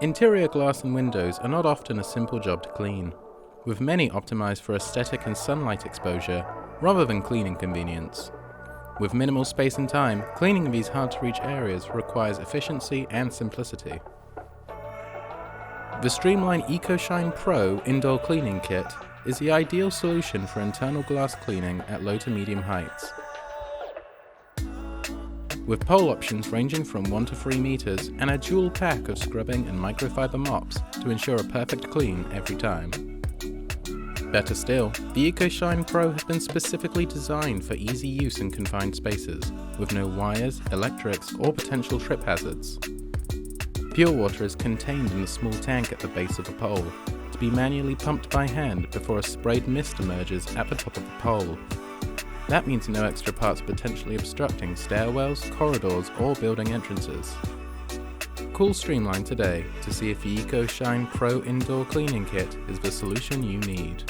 Interior glass and windows are not often a simple job to clean, with many optimized for aesthetic and sunlight exposure rather than cleaning convenience. With minimal space and time, cleaning these hard-to-reach areas requires efficiency and simplicity. The Streamline Ecoshine Pro Indoor Cleaning Kit is the ideal solution for internal glass cleaning at low to medium heights. With pole options ranging from 1 to 3 meters and a dual pack of scrubbing and microfiber mops to ensure a perfect clean every time. Better still, the Ecoshine Pro has been specifically designed for easy use in confined spaces, with no wires, electrics, or potential trip hazards. Pure water is contained in a small tank at the base of the pole, to be manually pumped by hand before a sprayed mist emerges at the top of the pole. That means no extra parts potentially obstructing stairwells, corridors, or building entrances. Call Streamline today to see if the Ecoshine Pro Indoor Cleaning Kit is the solution you need.